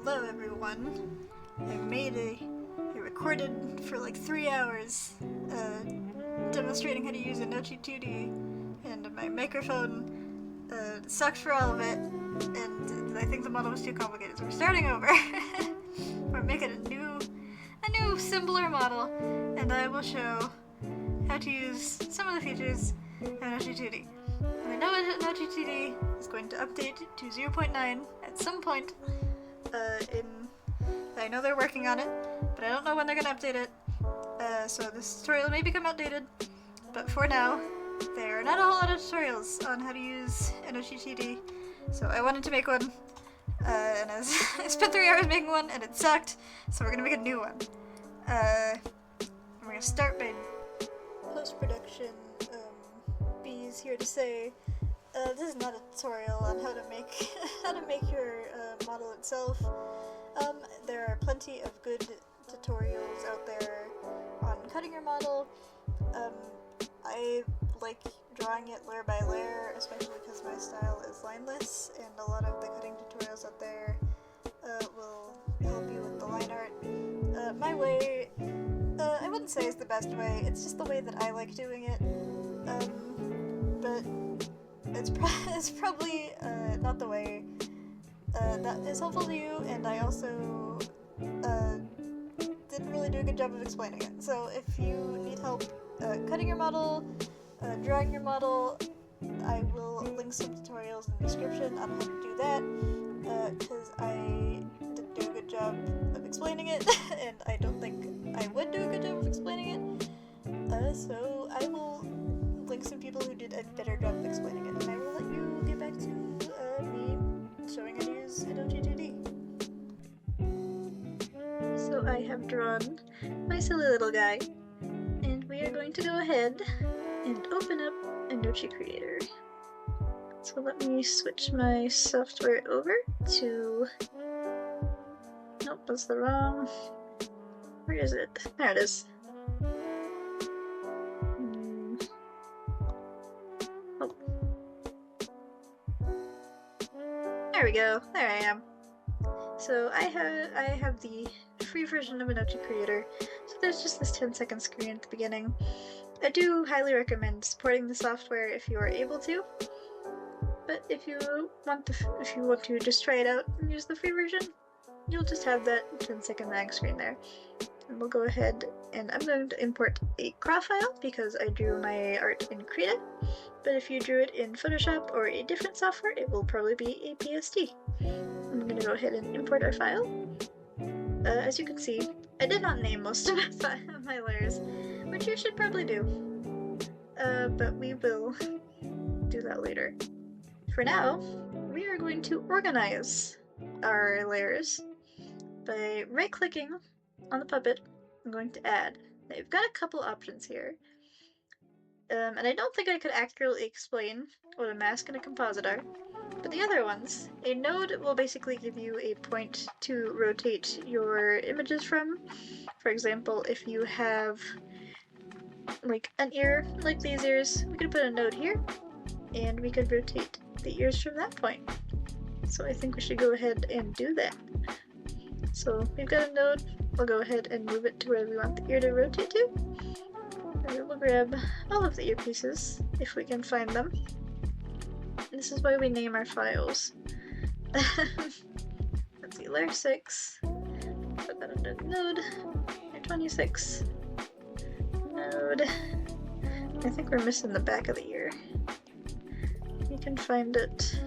Hello everyone. I recorded for like 3 hours demonstrating how to use Inochi 2D, and my microphone sucked for all of it, and I think the model was too complicated, so we're starting over. We're making a new simpler model, and I will show how to use some of the features of Inochi 2D. And I know Inochi 2D is going to update to 0.9 at some point. I know they're working on it, but I don't know when they're gonna update it. So this tutorial may become outdated, but for now, there are not a whole lot of tutorials on how to use Inochi 2D. So I wanted to make one, and I spent 3 hours making one, and it sucked. So we're gonna make a new one. We're gonna start by post-production. B's here to say. This is not a tutorial on how to make your model itself. There are plenty of good tutorials out there on cutting your model. I like drawing it layer by layer, especially because my style is lineless, and a lot of the cutting tutorials out there will help you with the line art. My way, I wouldn't say is the best way, it's just the way that I like doing it. But it's probably not the way that is helpful to you, and I also didn't really do a good job of explaining it. So if you need help cutting your model, drawing your model, I will link some tutorials in the description on how to do that, because I didn't do a good job of explaining it, and I don't think I would do a good job of explaining it. So I will link some people who did a better job of explaining it, and I will let you get back to me showing how to use Inochi 2D. So I have drawn my silly little guy, and we are going to go ahead and open up Inochi Creator. So let me switch my software over to... Nope, that's the wrong... Where is it? There it is. There we go. There I am. So I have the free version of Inochi Creator. So there's just this 10-second screen at the beginning. I do highly recommend supporting the software if you are able to. But if you want to just try it out and use the free version, you'll just have that 10-second lag screen there. And we'll go ahead, and I'm going to import a CRAW file because I drew my art in Krita. But if you drew it in Photoshop or a different software, it will probably be a PST. I'm going to go ahead and import our file. As you can see, I did not name most of my layers, which you should probably do. But we will do that later. For now, we are going to organize our layers by right-clicking on the puppet. I'm going to add. Now you've got a couple options here. And I don't think I could accurately explain what a mask and a composite are, but the other ones, a node will basically give you a point to rotate your images from. For example, if you have like an ear, like these ears, we could put a node here, and we could rotate the ears from that point. So I think we should go ahead and do that. So we've got a node, we'll go ahead and move it to where we want the ear to rotate to. And we'll grab all of the earpieces, if we can find them. This is why we name our files. Let's see, layer 6. Put that under the node. Layer 26. Node. I think we're missing the back of the ear. You can find it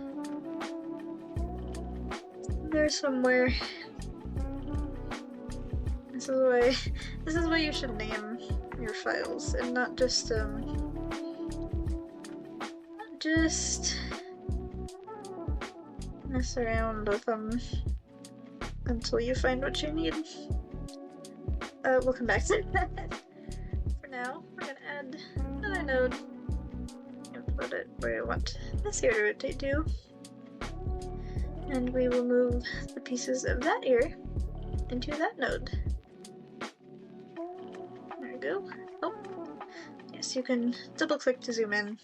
there somewhere. This is why you should name your files and not just mess around with them until you find what you need. We'll come back to that. For now, we're gonna add another node and put it where I want this ear to rotate to. And we will move the pieces of that ear into that node. There we go. Oh, yes, you can double click to zoom in.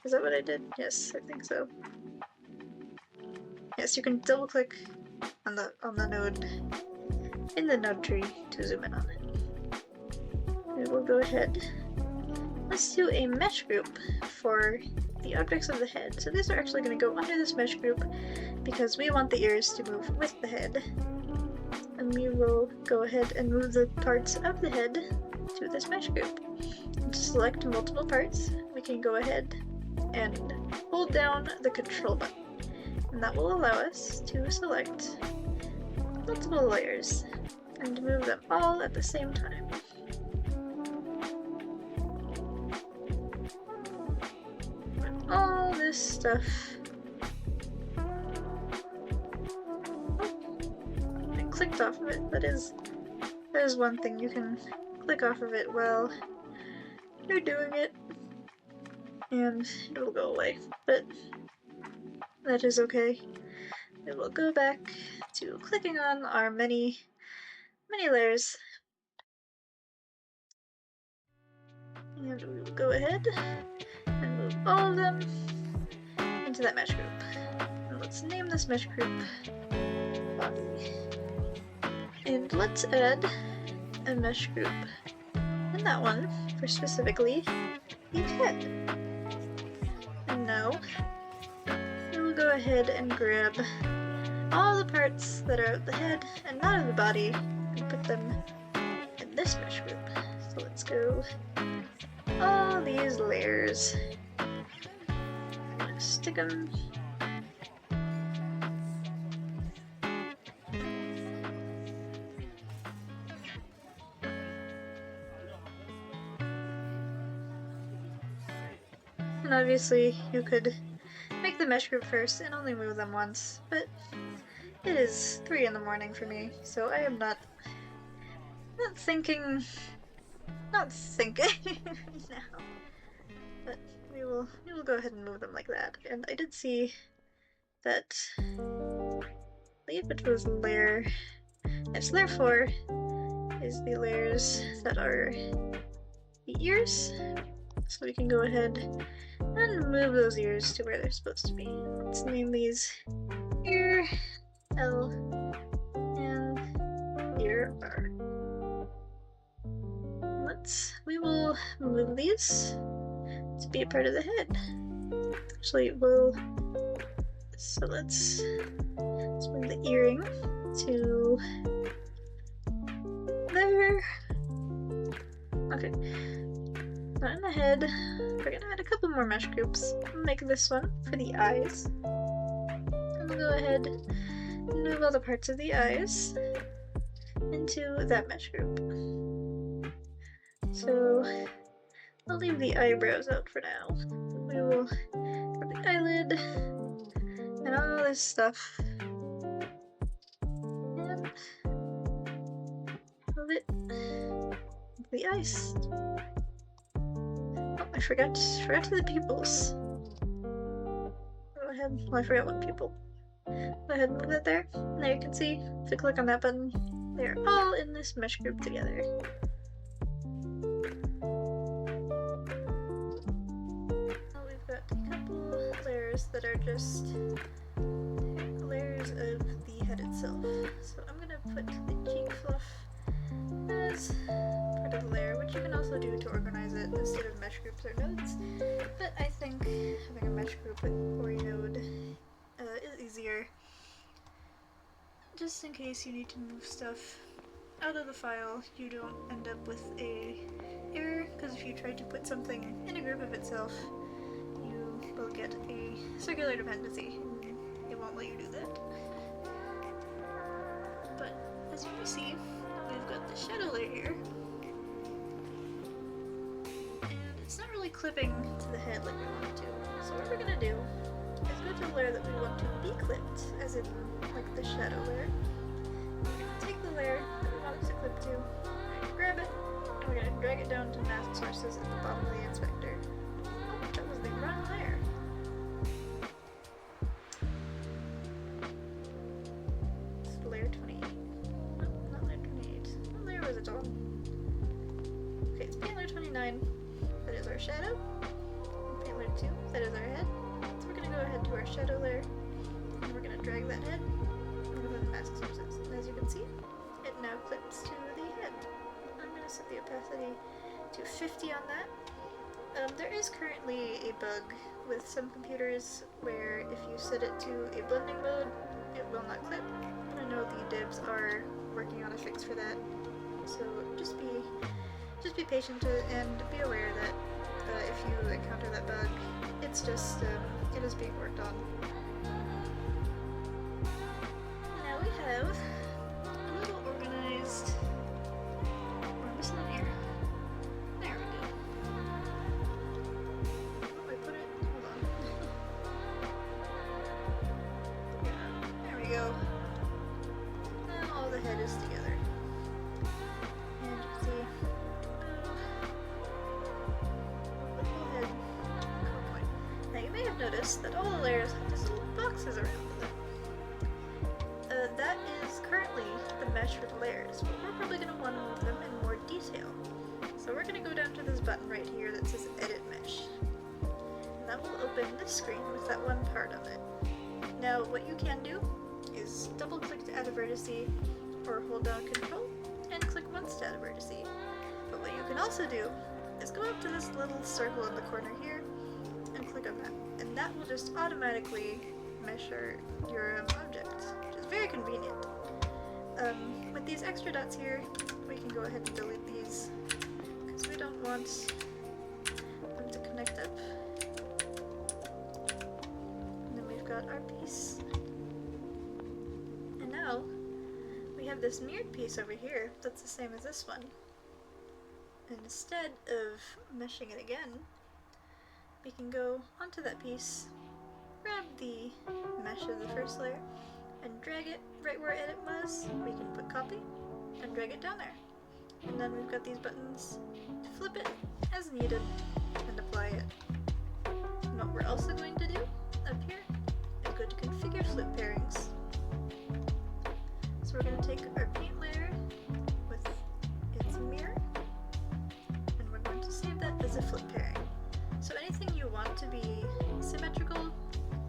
Is that what I did? Yes, I think so. Yes, you can double click on the node, in the node tree, to zoom in on it. We will go ahead. Let's do a mesh group for the objects of the head. So these are actually going to go under this mesh group because we want the ears to move with the head. And we will go ahead and move the parts of the head to this mesh group. To select multiple parts, we can go ahead and hold down the control button. And that will allow us to select multiple layers and move them all at the same time. All this stuff. Oh, I clicked off of it. That is one thing. You can click off of it while you're doing it, and it'll go away. But that is okay. We will go back to clicking on our many layers, and we will go ahead and move all of them into that mesh group. And let's name this mesh group body. And let's add a mesh group in that one for specifically the head. And now we will go ahead and grab all the parts that are of the head and not of the body and put them in this mesh group. So let's go all these layers. I'm gonna stick them. And obviously you could make the mesh group first and only move them once, but it is 3 in the morning for me, so I am not thinking now. But we will go ahead and move them like that. And I did see that, I believe it was layer, yes, layer 4 is the layers that are the ears. So we can go ahead and move those ears to where they're supposed to be. Let's name these ear L and ear R. We will move these to be a part of the head. Actually, so let's move the earring to there. Okay. Not in the head. We're gonna add a couple more mesh groups. We'll make this one for the eyes. And we'll go ahead and move all the parts of the eyes into that mesh group. So I'll leave the eyebrows out for now. We will grab the eyelid and all this stuff and move it into the eyes. Oh, I forgot to the pupils. Go ahead. Well, I forgot one pupil. Go ahead and move that there. There you can see, if you click on that button, they're all in this mesh group together. That are just layers of the head itself. So I'm gonna put the cheek fluff as part of the layer, which you can also do to organize it instead of mesh groups or nodes. But I think having a mesh group or a node is easier, just in case you need to move stuff out of the file. You don't end up with a error, because if you try to put something in a group of itself, will get a circular dependency. It won't let you do that. But as you can see, we've got the shadow layer here. And it's not really clipping to the head like we want it to. So what we're gonna do is go to the layer that we want to be clipped, as in like the shadow layer. We're gonna take the layer that we want it to clip to, we're gonna grab it, and we're gonna drag it down to mask sources at the bottom of the inspector. That was the wrong layer. It's layer 28. No, not layer 28. What layer was it on? Okay, it's paint layer 29. That is our shadow. And paint layer 2. That is our head. So we're going to go ahead to our shadow layer. And we're going to drag that head. And we're going to mask sources. And as you can see, it now clips to the head. I'm going to set the opacity to 50 on that. There is currently a bug with some computers where if you set it to a blending mode, it will not clip. But I know the devs are working on a fix for that. So just be patient and be aware that if you encounter that bug, it's just, it is being worked on. Now we have a little organized, we're missing an ear. There we go. Oh, I put it, hold on. Yeah, there we go. And all the head is together. And you can see, notice that all the layers have these little boxes around them. That is currently the mesh for the layers, but we're probably going to want to move them in more detail. So we're going to go down to this button right here that says Edit Mesh. And that will open this screen with that one part of it. Now what you can do is double click to add a vertice, or hold down Control and click once to add a vertice. But what you can also do is go up to this little circle in the corner here and click on that. And that will just automatically measure your object, which is very convenient. With these extra dots here, we can go ahead and delete these because we don't want them to connect up. And then we've got our piece. And now we have this mirrored piece over here that's the same as this one. And instead of meshing it again, we can go onto that piece, grab the mesh of the first layer, and drag it right where edit was. We can put copy and drag it down there. And then we've got these buttons to flip it as needed and apply it. And what we're also going to do up here is go to configure flip pairings. So we're going to take our paint layer with its mirror, and we're going to save that as a flip pairing. So anything you want to be symmetrical,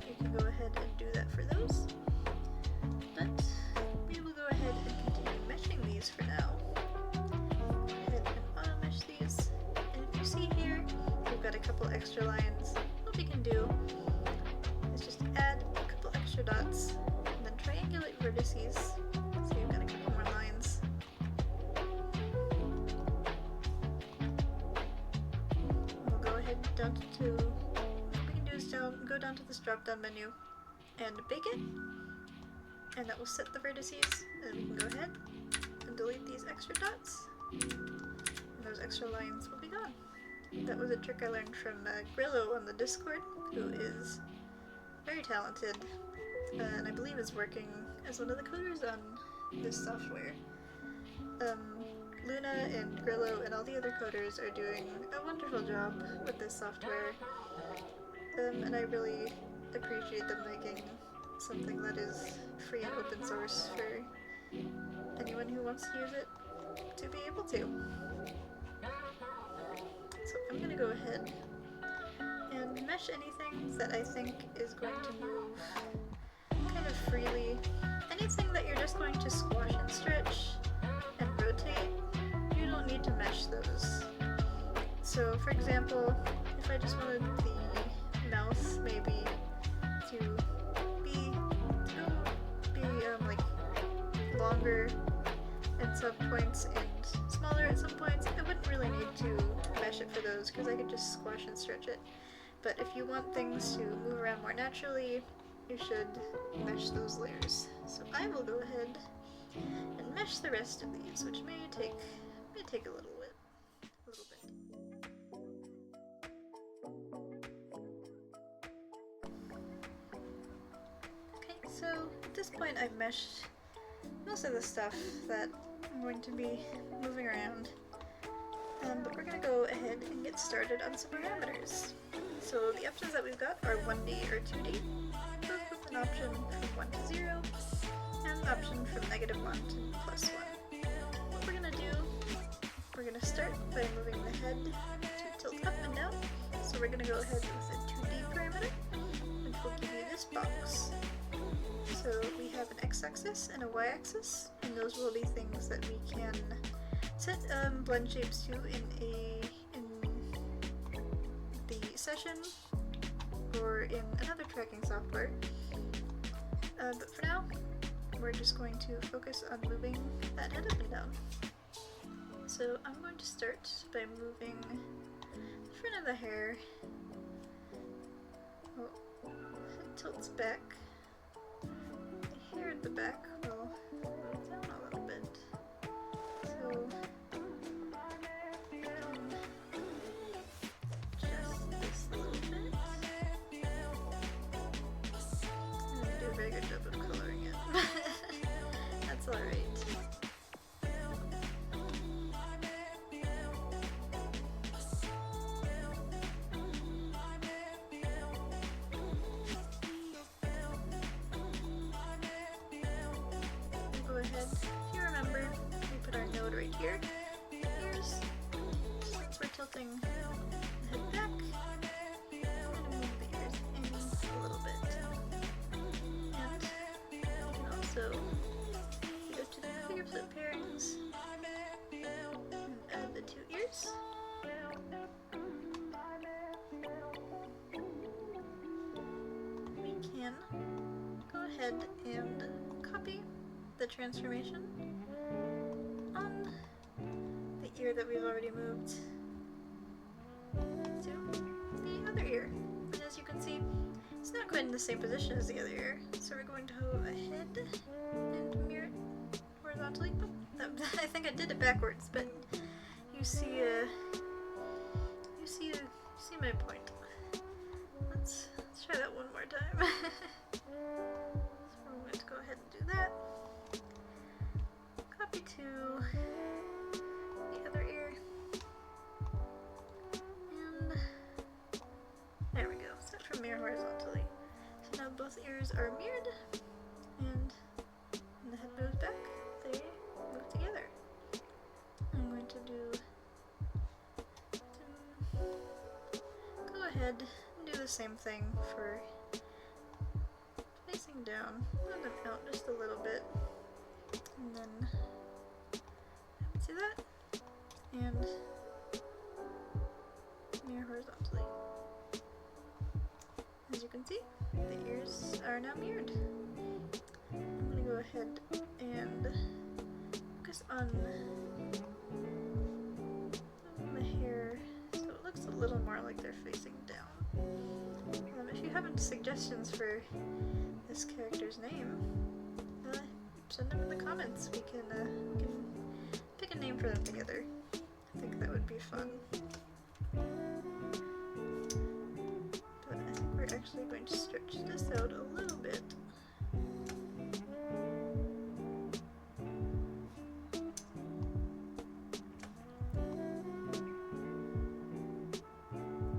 you can go ahead and do that for those. But we will go ahead and continue meshing these for now. Go ahead and auto mesh these. And if you see here, we've got a couple extra lines. What we can do is just add a couple extra dots and then triangulate vertices. So you've got a couple more lines. Down to, what we can do is go down to this drop down menu and bake it, and that will set the vertices, and then we can go ahead and delete these extra dots, and those extra lines will be gone. That was a trick I learned from Grillo on the Discord, who is very talented, and I believe is working as one of the coders on this software. Luna and Grillo and all the other coders are doing a wonderful job with this software, and I really appreciate them making something that is free and open source for anyone who wants to use it to be able to. So I'm going to go ahead and mesh anything that I think is going to move kind of freely. Anything that you're just going to squash and stretch and rotate, you don't need to mesh those. So for example, if I just wanted the mouth maybe to be like longer at some points and smaller at some points, I wouldn't really need to mesh it for those because I could just squash and stretch it. But if you want things to move around more naturally, you should mesh those layers. So I will go ahead and mesh the rest of these, which may take a little bit. Okay, so at this point I've meshed most of the stuff that I'm going to be moving around. But we're going to go ahead and get started on some parameters. So the options that we've got are 1D or 2D, both with an option from 1 to 0, and an option from -1 to +1. What we're going to do, we're going to start by moving the head to tilt up and down. So we're going to go ahead with a 2D parameter, which will give you this box. So So we have an x-axis and a y-axis, and those will be things that we can set blend shapes to in the session or in another tracking software. But for now, we're just going to focus on moving that head up and down. So I'm going to start by moving the front of the hair. Well, it tilts back. The hair at the back will move down a little bit. So just this a little bit. I didn't do a very good job of coloring it. That's alright. If you remember, we put our node right here. Ears. Since we're tilting the head back, I'm going to move the ears in a little bit. And you can also go to the finger flip pairings and add the two ears. We can go ahead and copy the transformation on the ear that we've already moved to the other ear. And as you can see, it's not quite in the same position as the other ear, so we're going to go ahead and mirror it horizontally. Oh, I think I did it backwards, but you see my point. Let's try that one more time. So we're going to go ahead and do that. Copy to the other ear, and there we go, set for mirror horizontally. So now both ears are mirrored, and when the head moves back, they move together. I'm going to go ahead and do the same thing for facing down, move them out just a little bit, and then see that? And mirror horizontally. As you can see, the ears are now mirrored. I'm going to go ahead and focus on the hair so it looks a little more like they're facing down. If you have any suggestions for this character's name, send them in the comments. We can pick a name for them together. I think that would be fun. But I think we're actually going to stretch this out a little bit.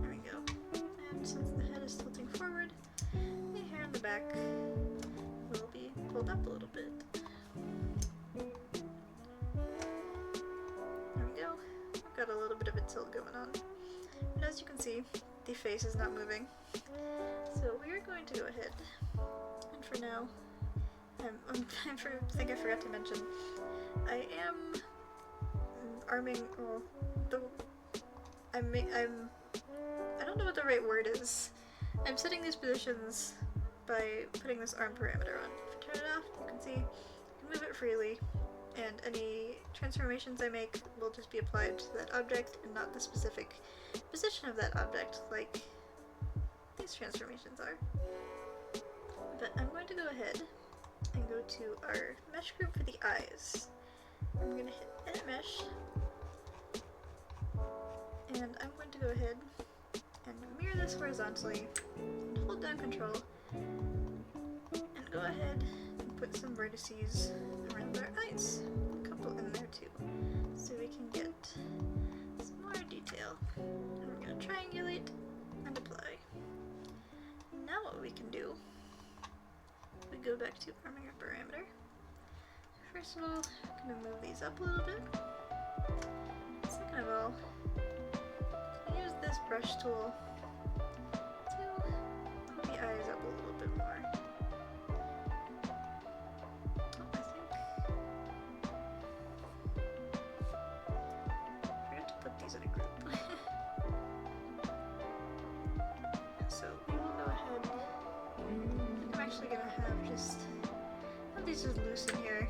There we go. And since the head is tilting forward, the hair in the back will be pulled up a little bit. Got a little bit of a tilt going on. But as you can see, the face is not moving. So we are going to go ahead, and for now, I think I forgot to mention, I am arming, I don't know what the right word is. I'm setting these positions by putting this arm parameter on. If you turn it off, you can see, you can move it freely. And any transformations I make will just be applied to that object and not the specific position of that object like these transformations are. But I'm going to go ahead and go to our mesh group for the eyes. I'm going to hit edit mesh, and I'm going to go ahead and mirror this horizontally and hold down control and go ahead and put some vertices around our eyes, a couple in there too, so we can get some more detail. And we're going to triangulate and apply. Now what we can do, we go back to arming our parameter. First of all, I'm going to move these up a little bit. Second of all, use this brush tool to move the eyes up a little bit more. everything's just loose in here.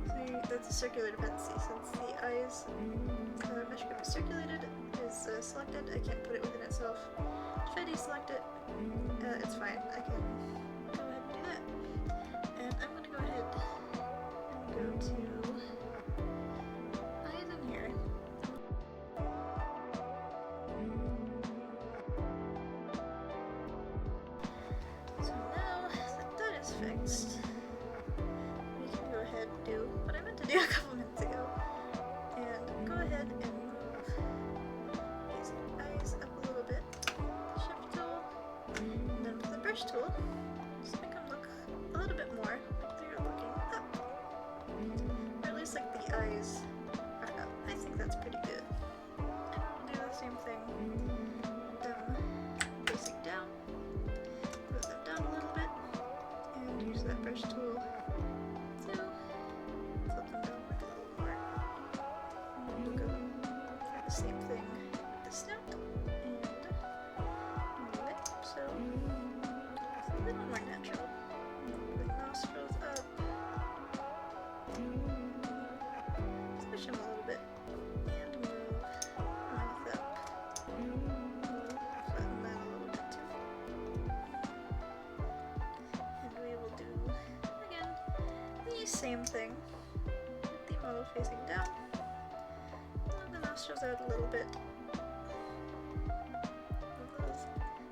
See, that's a circular dependency since the eyes mesh group is selected. I can't put it within itself. If I deselect it, it's fine. I can go ahead and do that. And I'm gonna go ahead and go to eyes in here. So now that that is fixed, we can go ahead and do what I meant to do a couple minutes ago. And go ahead and move these eyes up a little bit. Shift tool. And then with the brush tool, just make them look a little bit more like they're looking up. Or at least like the eyes are up. I think that's pretty good. And we'll do the same thing with them facing down. Move them down a little bit. And use that brush tool to flip them down like a little more. And we'll go for the same thing with the snout. And move it so it's a little more natural. With nostrils up. Squish them a little bit. And move mouth up. Flatten that a little bit too. And we will do, again, the same thing with the model facing down. Move the nostrils out a little bit. Move those.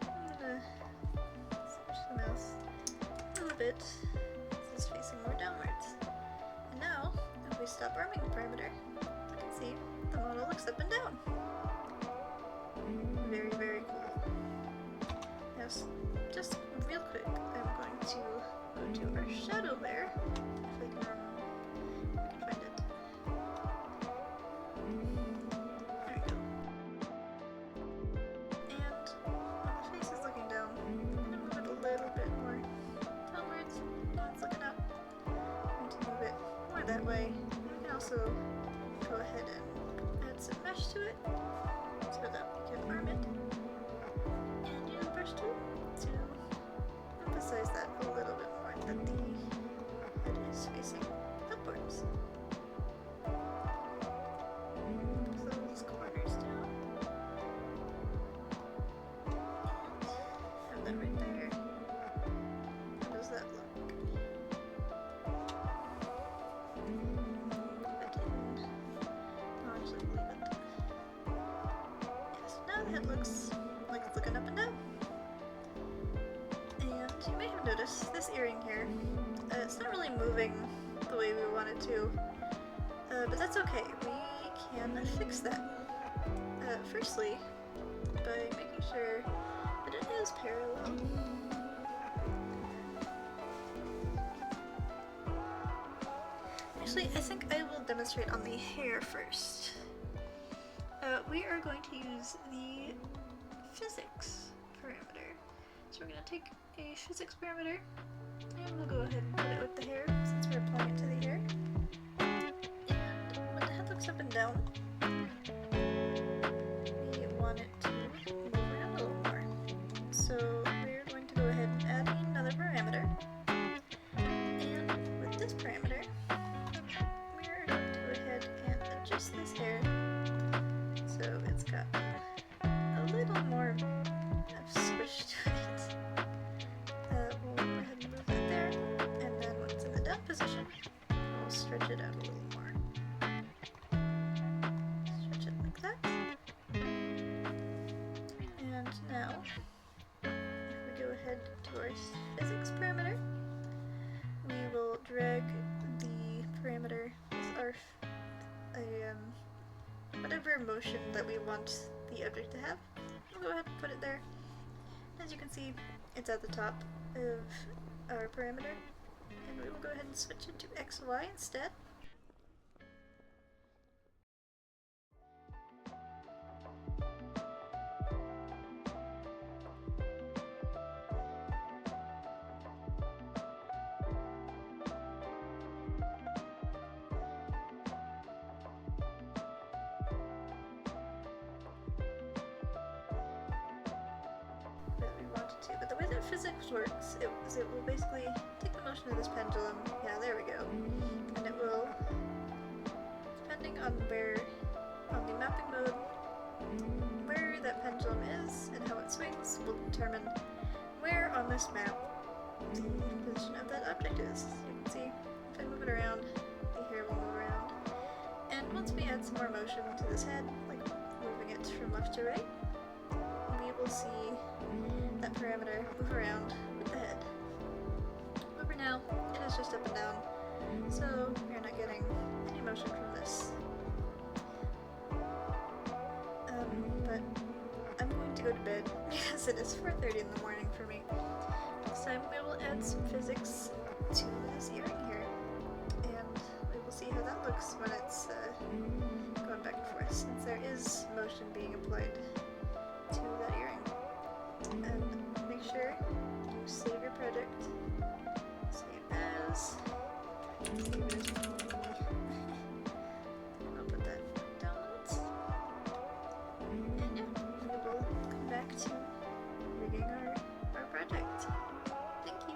I'm gonna switch the mouth a little bit. This is facing more downwards. And now, if we stop arming the parameter, you can see the model looks up and down. Very, very cool. Now, just real quick, I'm going to go to our shadow layer, if I can find it. There we go. And when the face is looking down, I'm going to move it a little bit more downwards. Now it's looking up. I'm going to move it more that way. We can also go ahead and add some mesh to it so that we can arm it. And use the brush tool to emphasize that a little bit more, that the head is facing upwards. Move those corners down. And have that right there. How does that look? Move it in. I'll actually leave it. Yes, now the head looks like it's looking up and down. And you may have noticed this earring here. It's not really moving the way we want it to, but that's okay. We can fix that. Firstly, by making sure that it is parallel. Actually, I think I will demonstrate on the hair first. We are going to use the physics parameter. So we're going to take a physics parameter and we'll go ahead and put it with the hair since we're applying it to the hair. And when the head looks up and down, we want it to move around a little more. So we're going to go ahead and add another parameter. And with this parameter, we're going to go ahead and adjust this hair so it's got a little more squish to it. We'll go ahead and move that there, and then when it's in the down position, we'll stretch it out a little more. Stretch it like that. And now, if we go ahead to our physics parameter, we will drag the parameter with our whatever motion that we want the object to have. We'll go ahead and put it there. As you can see, it's at the top of our parameter, and we will go ahead and switch it to XY instead. physics works, it will basically take the motion of this pendulum. Yeah, there we go. And it will, depending on on the mapping mode, where that pendulum is and how it swings will determine where on this map the position of that object is. You can see, if I move it around, the hair will move around. And once we add some more motion to this head, like moving it from left to right, we will see that parameter move around with the head. However now, it is just up and down, so we're not getting any motion from this. But I'm going to go to bed because it is 4:30 in the morning for me. Next time we will add some physics to this earring here, and we will see how that looks when it's going back and forth, since there is motion being applied to that earring. And make sure you save your project. Save as. Save as me. I'll put that down. And yeah, we will come back to rigging our project. Thank you.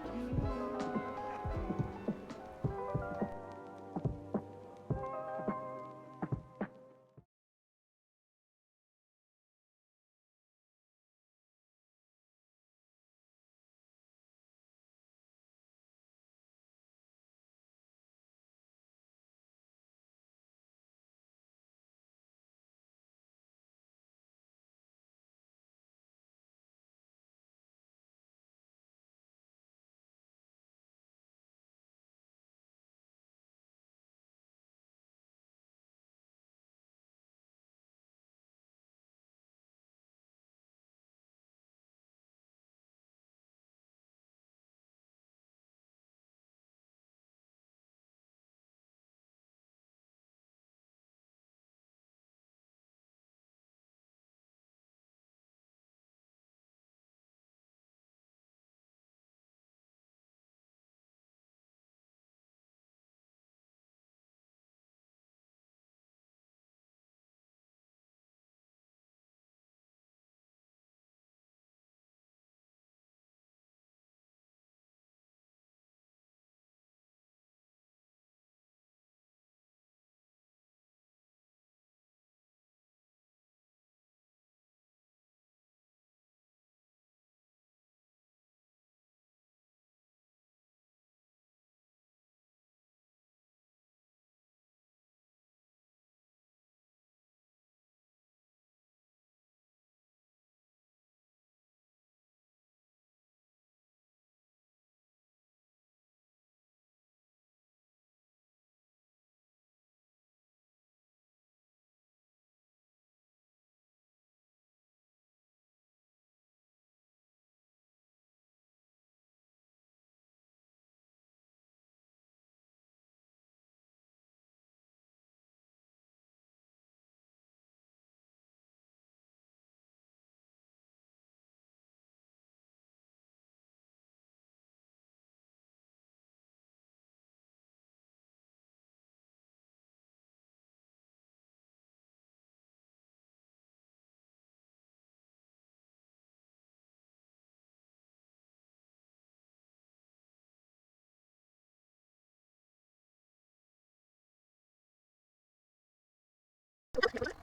Okay.